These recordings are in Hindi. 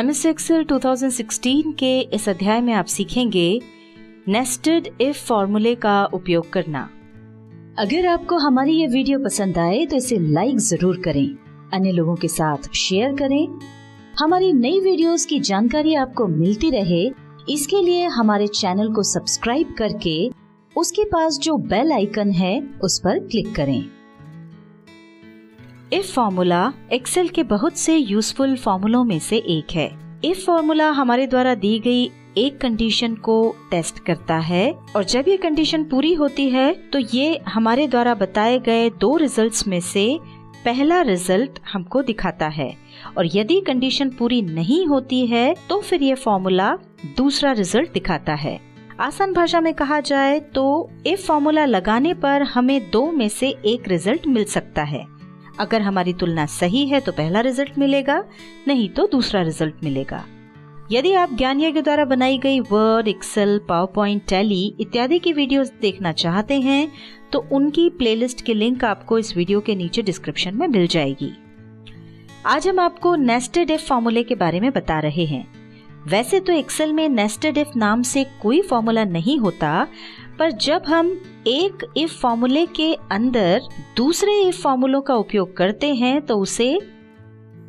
MS Excel 2016 के इस अध्याय में आप सीखेंगे नेस्टेड इफ फॉर्मूले का उपयोग करना। अगर आपको हमारी ये वीडियो पसंद आए तो इसे लाइक जरूर करें, अन्य लोगों के साथ शेयर करें। हमारी नई वीडियोस की जानकारी आपको मिलती रहे, इसके लिए हमारे चैनल को सब्सक्राइब करके उसके पास जो बेल आइकन है उस पर क्लिक करें। इफ फॉर्मूला एक्सेल के बहुत से यूजफुल फॉर्मूलों में से एक है। इफ फॉर्मूला हमारे द्वारा दी गई एक कंडीशन को टेस्ट करता है और जब ये कंडीशन पूरी होती है तो ये हमारे द्वारा बताए गए दो रिजल्ट्स में से पहला रिजल्ट हमको दिखाता है, और यदि कंडीशन पूरी नहीं होती है तो फिर ये फॉर्मूला दूसरा रिजल्ट दिखाता है। आसान भाषा में कहा जाए तो इफ फॉर्मूला लगाने पर हमें दो में से एक रिजल्ट मिल सकता है। अगर हमारी तुलना सही है तो पहला रिजल्ट मिलेगा, नहीं तो दूसरा रिजल्ट मिलेगा। यदि आप ज्ञानिया के द्वारा बनाई गई वर्ड, एक्सेल, पावरपॉइंट, टैली इत्यादि की वीडियोस देखना चाहते हैं तो उनकी प्लेलिस्ट की लिंक आपको इस वीडियो के नीचे डिस्क्रिप्शन में मिल जाएगी। आज हम आपको नेस्टेड इफ फॉर्मूले के बारे में बता रहे हैं। वैसे तो एक्सेल में नेस्टेड इफ नाम से कोई फॉर्मूला नहीं होता, पर जब हम एक इफ फॉर्मूले के अंदर दूसरे इफ फॉर्मूलों का उपयोग करते हैं तो उसे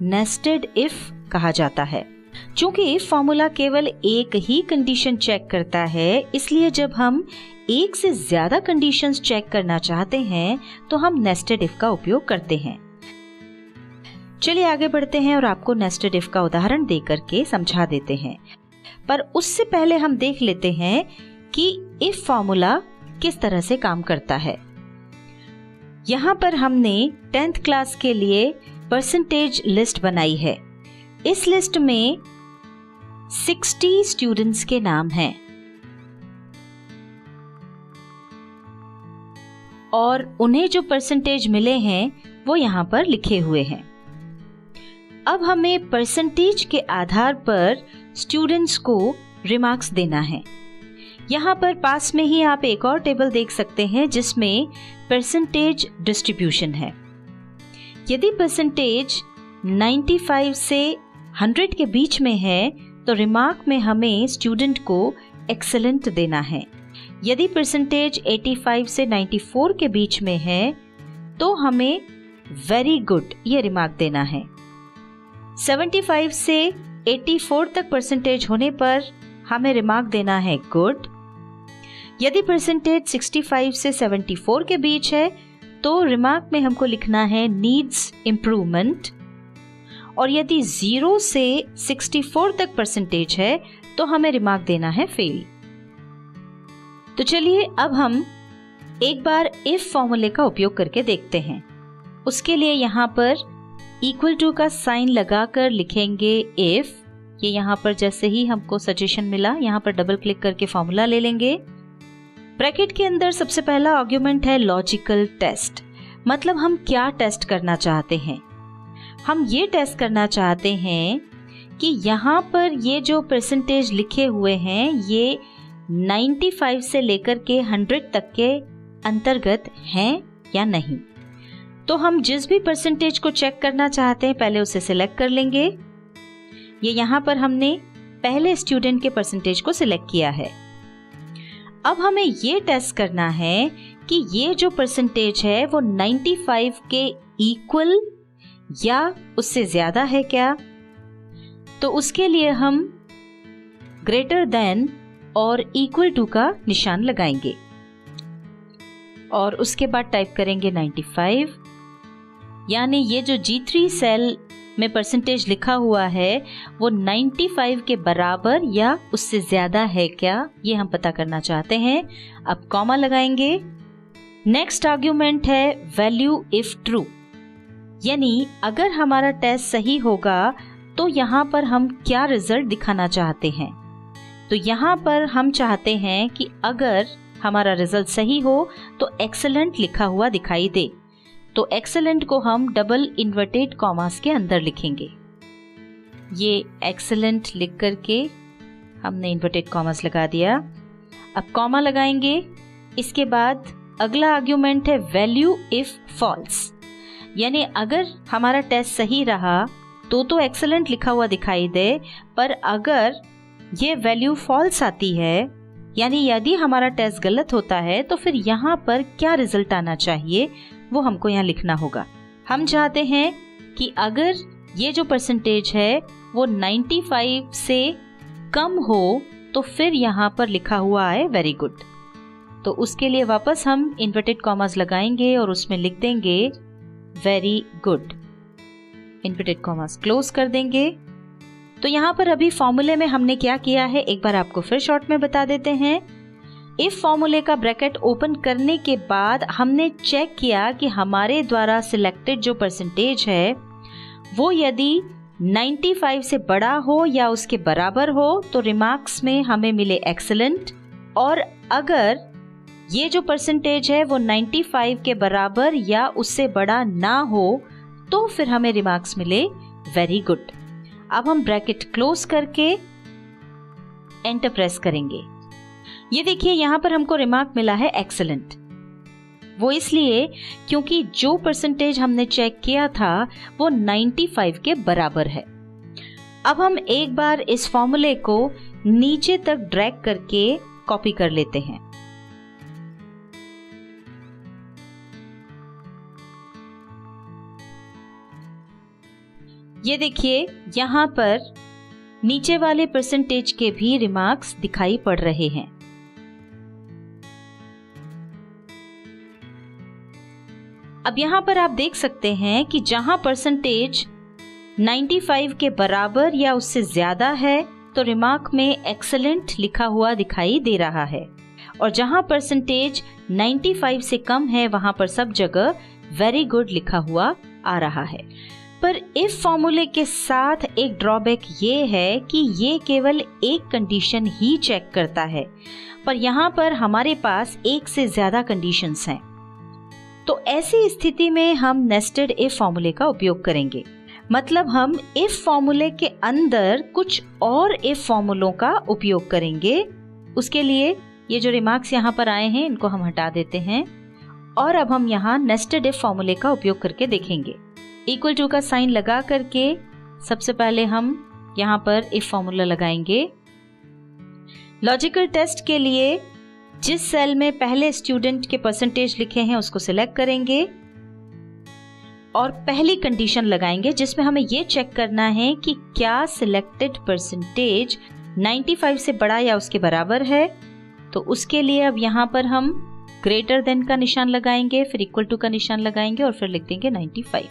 नेस्टेड इफ कहा जाता है। चूंकि इफ फॉर्मूला केवल एक ही कंडीशन चेक करता है, इसलिए जब हम एक से ज्यादा कंडीशंस चेक करना चाहते हैं तो हम नेस्टेड इफ का उपयोग करते हैं। चलिए आगे बढ़ते हैं और आपको नेस्टेड इफ का उदाहरण देकर के समझा देते हैं। पर उससे पहले हम देख लेते हैं कि इफ फॉर्मूला किस तरह से काम करता है। यहाँ पर हमने 10th क्लास के लिए परसेंटेज लिस्ट बनाई है। इस लिस्ट में 60 स्टूडेंट्स के नाम हैं और उन्हें जो परसेंटेज मिले हैं वो यहाँ पर लिखे हुए हैं। अब हमें परसेंटेज के आधार पर स्टूडेंट्स को रिमार्क्स देना है। यहाँ पर पास में ही आप एक और टेबल देख सकते हैं जिसमें परसेंटेज डिस्ट्रीब्यूशन है। यदि परसेंटेज 95 से 100 के बीच में है तो रिमार्क में हमें स्टूडेंट को एक्सेलेंट देना है। यदि परसेंटेज 85 से 94 के बीच में है तो हमें वेरी गुड ये रिमार्क देना है। 75 से 84 तक परसेंटेज होने पर हमें रिमार्क देना है गुड। यदि परसेंटेज 65 से 74 के बीच है तो रिमार्क में हमको लिखना है नीड्स इम्प्रूवमेंट, और यदि 0 से 64 तक परसेंटेज है तो हमें रिमार्क देना है फेल। तो चलिए अब हम एक बार इफ फॉर्मूले का उपयोग करके देखते हैं। उसके लिए यहाँ पर इक्वल टू का साइन लगाकर लिखेंगे इफ। ये यहाँ पर जैसे ही हमको सजेशन मिला यहाँ पर डबल क्लिक करके फॉर्मूला ले लेंगे। ब्रैकेट के अंदर सबसे पहला आर्गुमेंट है लॉजिकल टेस्ट, मतलब हम क्या टेस्ट करना चाहते हैं। हम ये टेस्ट करना चाहते हैं कि यहाँ पर ये जो परसेंटेज लिखे हुए हैं ये 95 से लेकर के 100 तक के अंतर्गत हैं या नहीं। तो हम जिस भी परसेंटेज को चेक करना चाहते हैं पहले उसे सिलेक्ट कर लेंगे। ये यहाँ पर हमने पहले स्टूडेंट के परसेंटेज को सिलेक्ट किया है। अब हमें ये टेस्ट करना है कि ये जो परसेंटेज है वो 95 के इक्वल या उससे ज्यादा है क्या। तो उसके लिए हम ग्रेटर देन और इक्वल टू का निशान लगाएंगे और उसके बाद टाइप करेंगे 95, यानी ये जो G3 सेल में परसेंटेज लिखा हुआ है वो 95 के बराबर या उससे ज्यादा है क्या, ये हम पता करना चाहते हैं। अब कॉमा लगाएंगे। नेक्स्ट आर्ग्यूमेंट है वैल्यू इफ ट्रू, यानी अगर हमारा टेस्ट सही होगा तो यहाँ पर हम क्या रिजल्ट दिखाना चाहते हैं। तो यहाँ पर हम चाहते हैं कि अगर हमारा रिजल्ट सही हो तो एक्सेलेंट लिखा हुआ दिखाई दे। तो एक्सेलेंट को हम डबल इन्वर्टेड कॉमास के अंदर लिखेंगे। ये एक्सेलेंट लिख करके हमने इन्वर्टेड कॉमास लगा दिया। अब कॉमा लगाएंगे। इसके बाद अगला आर्ग्यूमेंट है वैल्यू इफ फॉल्स, यानी अगर हमारा टेस्ट सही रहा तो एक्सेलेंट लिखा हुआ दिखाई दे, पर अगर ये वैल्यू फॉल्स आती है, यानी यदि हमारा टेस्ट गलत होता है, तो फिर यहाँ पर क्या रिजल्ट आना चाहिए वो हमको यहाँ लिखना होगा। हम चाहते हैं कि अगर ये जो परसेंटेज है वो 95 से कम हो तो फिर यहाँ पर लिखा हुआ है वेरी गुड। तो उसके लिए वापस हम इन्वर्टेड कॉमास लगाएंगे और उसमें लिख देंगे very good. Inverted commas close कर देंगे। तो यहाँ पर अभी फॉर्मूले में हमने क्या किया है एक बार आपको फिर शॉर्ट में बता देते हैं। इफ फॉर्मूले का ब्रैकेट ओपन करने के बाद हमने चेक किया कि हमारे द्वारा सिलेक्टेड जो परसेंटेज है वो यदि 95 से बड़ा हो या उसके बराबर हो तो रिमार्क्स में हमें मिले एक्सीलेंट, और अगर ये जो परसेंटेज है वो 95 के बराबर या उससे बड़ा ना हो तो फिर हमें रिमार्क्स मिले वेरी गुड। अब हम ब्रैकेट क्लोज करके एंटर प्रेस करेंगे। ये देखिए यहाँ पर हमको रिमार्क मिला है एक्सीलेंट। वो इसलिए क्योंकि जो परसेंटेज हमने चेक किया था वो 95 के बराबर है। अब हम एक बार इस फॉर्मूले को नीचे तक ड्रैग करके कॉपी कर लेते हैं। ये देखिए यहाँ पर नीचे वाले परसेंटेज के भी रिमार्क्स दिखाई पड़ रहे हैं। अब यहाँ पर आप देख सकते हैं कि जहां परसेंटेज 95 के बराबर या उससे ज्यादा है तो रिमार्क में एक्सीलेंट लिखा हुआ दिखाई दे रहा है, और जहां परसेंटेज 95 से कम है वहां पर सब जगह वेरी गुड लिखा हुआ आ रहा है। पर इफ फॉर्मूले के साथ एक ड्रॉबैक ये है कि ये केवल एक कंडीशन ही चेक करता है, पर यहाँ पर हमारे पास एक से ज्यादा कंडीशंस हैं। तो ऐसी स्थिति में हम नेस्टेड इफ फॉर्मूले का उपयोग करेंगे। मतलब हम इफ फॉर्मूले के अंदर कुछ और इफ फॉर्मूलों का उपयोग करेंगे। उसके लिए ये जो रिमार्क्स यहाँ पर आए हैं इनको हम हटा देते हैं, और अब हम यहाँ नेस्टेड इफ फॉर्मूले का उपयोग करके देखेंगे। इक्वल टू का साइन लगा करके सबसे पहले हम यहाँ पर इफ फॉर्मूला लगाएंगे। लॉजिकल टेस्ट के लिए जिस सेल में पहले स्टूडेंट के परसेंटेज लिखे हैं उसको सिलेक्ट करेंगे और पहली कंडीशन लगाएंगे जिसमें हमें ये चेक करना है कि क्या सिलेक्टेड परसेंटेज 95 से बड़ा या उसके बराबर है। तो उसके लिए अब यहाँ पर हम ग्रेटर देन का निशान लगाएंगे, फिर इक्वल टू का निशान लगाएंगे और फिर लिख देंगे 95।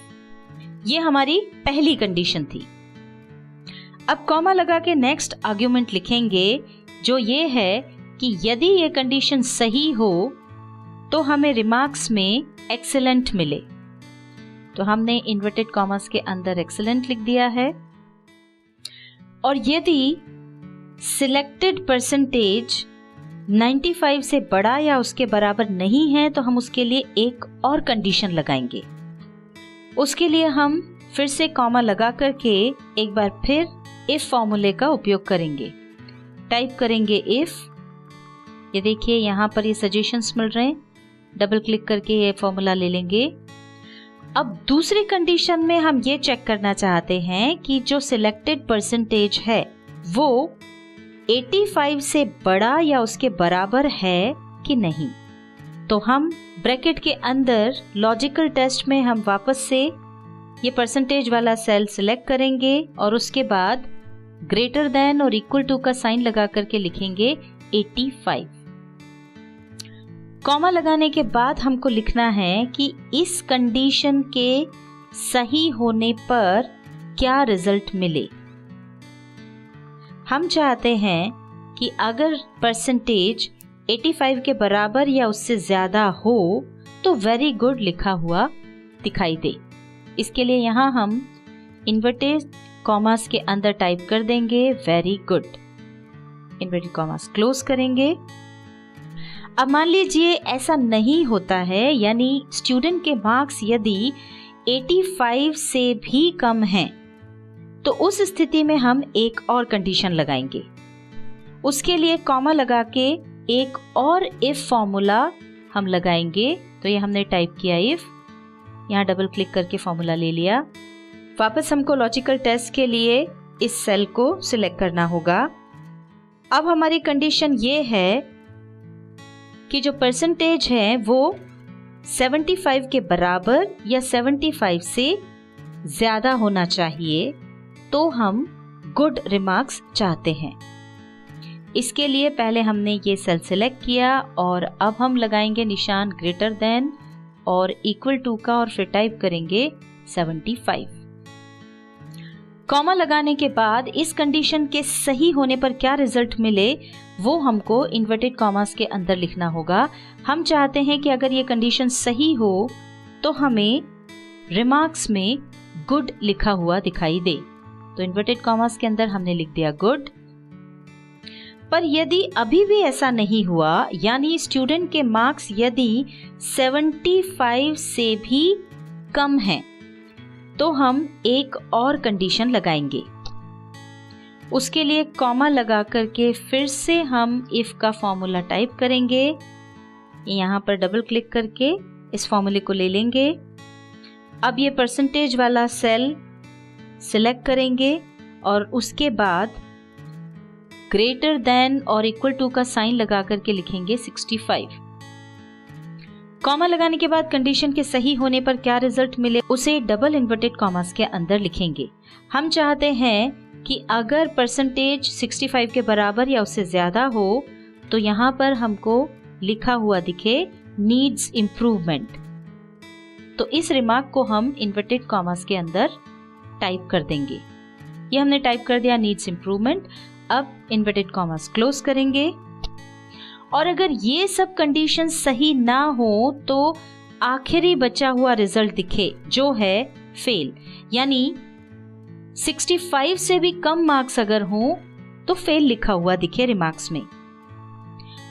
ये हमारी पहली कंडीशन थी। अब कॉमा लगा के नेक्स्ट आर्ग्यूमेंट लिखेंगे जो ये है कि यदि ये कंडीशन सही हो तो हमें रिमार्क्स में एक्सीलेंट मिले। तो हमने इन्वर्टेड कॉमास के अंदर एक्सीलेंट लिख दिया है, और यदि सिलेक्टेड परसेंटेज 95 से बड़ा या उसके बराबर नहीं है तो हम उसके लिए एक और कंडीशन लगाएंगे। उसके लिए हम फिर से कॉमा लगा करके एक बार फिर इफ फॉर्मूले का उपयोग करेंगे। टाइप करेंगे इफ। ये देखिए यहाँ पर ये सजेशंस मिल रहे हैं, डबल क्लिक करके ये फॉर्मूला ले लेंगे। अब दूसरी कंडीशन में हम ये चेक करना चाहते हैं कि जो सिलेक्टेड परसेंटेज है वो 85 से बड़ा या उसके बराबर है कि नहीं। तो हम ब्रैकेट के अंदर लॉजिकल टेस्ट में हम वापस से ये परसेंटेज वाला सेल सिलेक्ट करेंगे और उसके बाद ग्रेटर देन और इक्वल टू का साइन लगा करके लिखेंगे 85। कॉमा लगाने के बाद हमको लिखना है कि इस कंडीशन के सही होने पर क्या रिजल्ट मिले। हम चाहते हैं कि अगर परसेंटेज 85 के बराबर या उससे ज्यादा हो तो वेरी गुड लिखा हुआ दिखाई दे। इसके लिए यहाँ हम इन्वर्टेड कॉमास के अंदर टाइप कर देंगे very good. Inverted commas close करेंगे। अब मान लीजिए ऐसा नहीं होता है, यानी स्टूडेंट के मार्क्स यदि 85 से भी कम हैं, तो उस स्थिति में हम एक और कंडीशन लगाएंगे। उसके लिए कॉमा लगा के एक और इफ फॉर्मूला हम लगाएंगे। तो ये हमने टाइप किया इफ, यहाँ डबल क्लिक करके फॉर्मूला ले लिया, वापस हमको लॉजिकल टेस्ट के लिए इस सेल को सिलेक्ट करना होगा। अब हमारी कंडीशन ये है कि जो परसेंटेज है वो 75 के बराबर या 75 से ज़्यादा होना चाहिए, तो हम गुड रिमार्क्स चाहते हैं। इसके लिए पहले हमने ये सेल सिलेक्ट किया और अब हम लगाएंगे निशान ग्रेटर देन और इक्वल टू का और फिर टाइप करेंगे 75। कॉमा लगाने के बाद इस कंडीशन के सही होने पर क्या रिजल्ट मिले वो हमको इन्वर्टेड कॉमास के अंदर लिखना होगा। हम चाहते हैं कि अगर ये कंडीशन सही हो तो हमें रिमार्क्स में गुड लिखा हुआ दिखाई दे। तो इन्वर्टेड कॉमास के अंदर हमने लिख दिया गुड। पर यदि अभी भी ऐसा नहीं हुआ, यानी स्टूडेंट के मार्क्स यदि 75 से भी कम हैं, तो हम एक और कंडीशन लगाएंगे। उसके लिए कॉमा लगा करके फिर से हम इफ का फॉर्मूला टाइप करेंगे। यहाँ पर डबल क्लिक करके इस फॉर्मूले को ले लेंगे। अब ये परसेंटेज वाला सेल सिलेक्ट करेंगे और उसके बाद ग्रेटर देन और इक्वल टू का साइन लगा करके लिखेंगे 65। कॉमा लगाने के बाद कंडीशन के सही होने पर क्या रिजल्ट मिले उसे डबल इन्वर्टेड कॉमास के अंदर लिखेंगे। हम चाहते हैं कि अगर परसेंटेज 65 के बराबर या उससे ज्यादा हो तो यहाँ पर हमको लिखा हुआ दिखे नीड्स इम्प्रूवमेंट। तो इस रिमार्क को हम इन्वर्टेड कॉमास के अंदर टाइप कर देंगे। ये हमने टाइप कर दिया नीड्स इम्प्रूवमेंट। अब इन्वर्टेड कॉमास क्लोज करेंगे और अगर ये सब कंडीशन सही ना हो तो आखिरी बचा हुआ रिजल्ट दिखे जो है फेल, यानी 65 से भी कम मार्क्स अगर हो तो फेल लिखा हुआ दिखे रिमार्क्स में।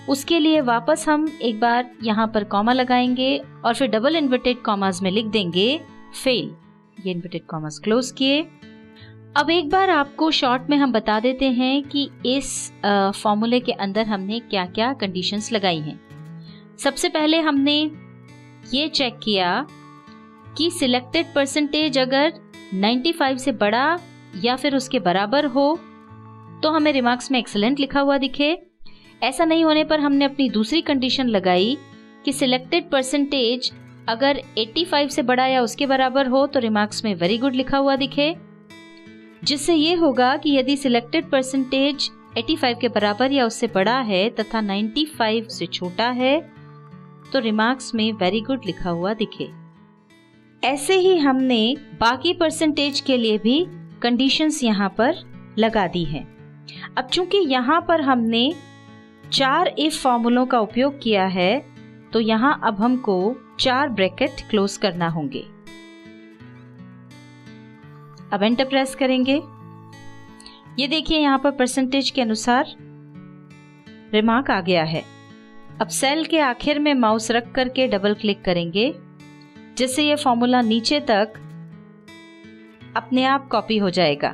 उसके लिए वापस हम एक बार यहाँ पर कॉमा लगाएंगे और फिर डबल इन्वर्टेड कॉमास में लिख देंगे फेल। ये इन्वर्टेड कॉमास क्लोज किए। अब एक बार आपको शॉर्ट में हम बता देते हैं कि इस फॉर्मूले के अंदर हमने क्या क्या कंडीशंस लगाई हैं। सबसे पहले हमने ये चेक किया कि सिलेक्टेड परसेंटेज अगर 95 से बड़ा या फिर उसके बराबर हो तो हमें रिमार्क्स में एक्सीलेंट लिखा हुआ दिखे। ऐसा नहीं होने पर हमने अपनी दूसरी कंडीशन लगाई कि सिलेक्टेड परसेंटेज अगर 85 से बड़ा या उसके बराबर हो तो रिमार्क्स में वेरी गुड लिखा हुआ दिखे, जिससे ये होगा कि यदि सिलेक्टेड परसेंटेज 85 के बराबर या उससे बड़ा है तथा 95 से छोटा है तो रिमार्क्स में वेरी गुड लिखा हुआ दिखे। ऐसे ही हमने बाकी परसेंटेज के लिए भी कंडीशंस यहाँ पर लगा दी हैं। अब चूंकि यहाँ पर हमने 4 इफ फॉर्मूलों का उपयोग किया है तो यहाँ अब हमको 4 ब्रैकेट क्लोज करना होंगे। अब एंटर प्रेस करेंगे। ये देखिए यहाँ पर परसेंटेज के अनुसार रिमार्क आ गया है। अब सेल के आखिर में माउस रख करके डबल क्लिक करेंगे जिससे ये फॉर्मूला नीचे तक अपने आप कॉपी हो जाएगा।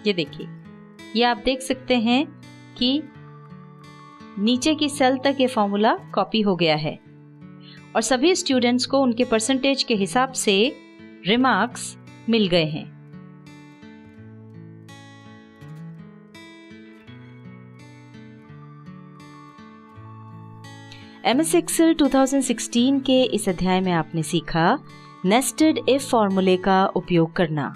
ये देखिए, ये आप देख सकते हैं कि नीचे की सेल तक ये फॉर्मूला कॉपी हो गया है और सभी स्टूडेंट्स को उनके परसेंटेज के हिसाब से रिमार्क्स मिल गए हैं। MS Excel 2016 के इस अध्याय में आपने सीखा नेस्टेड इफ फॉर्मूले का उपयोग करना।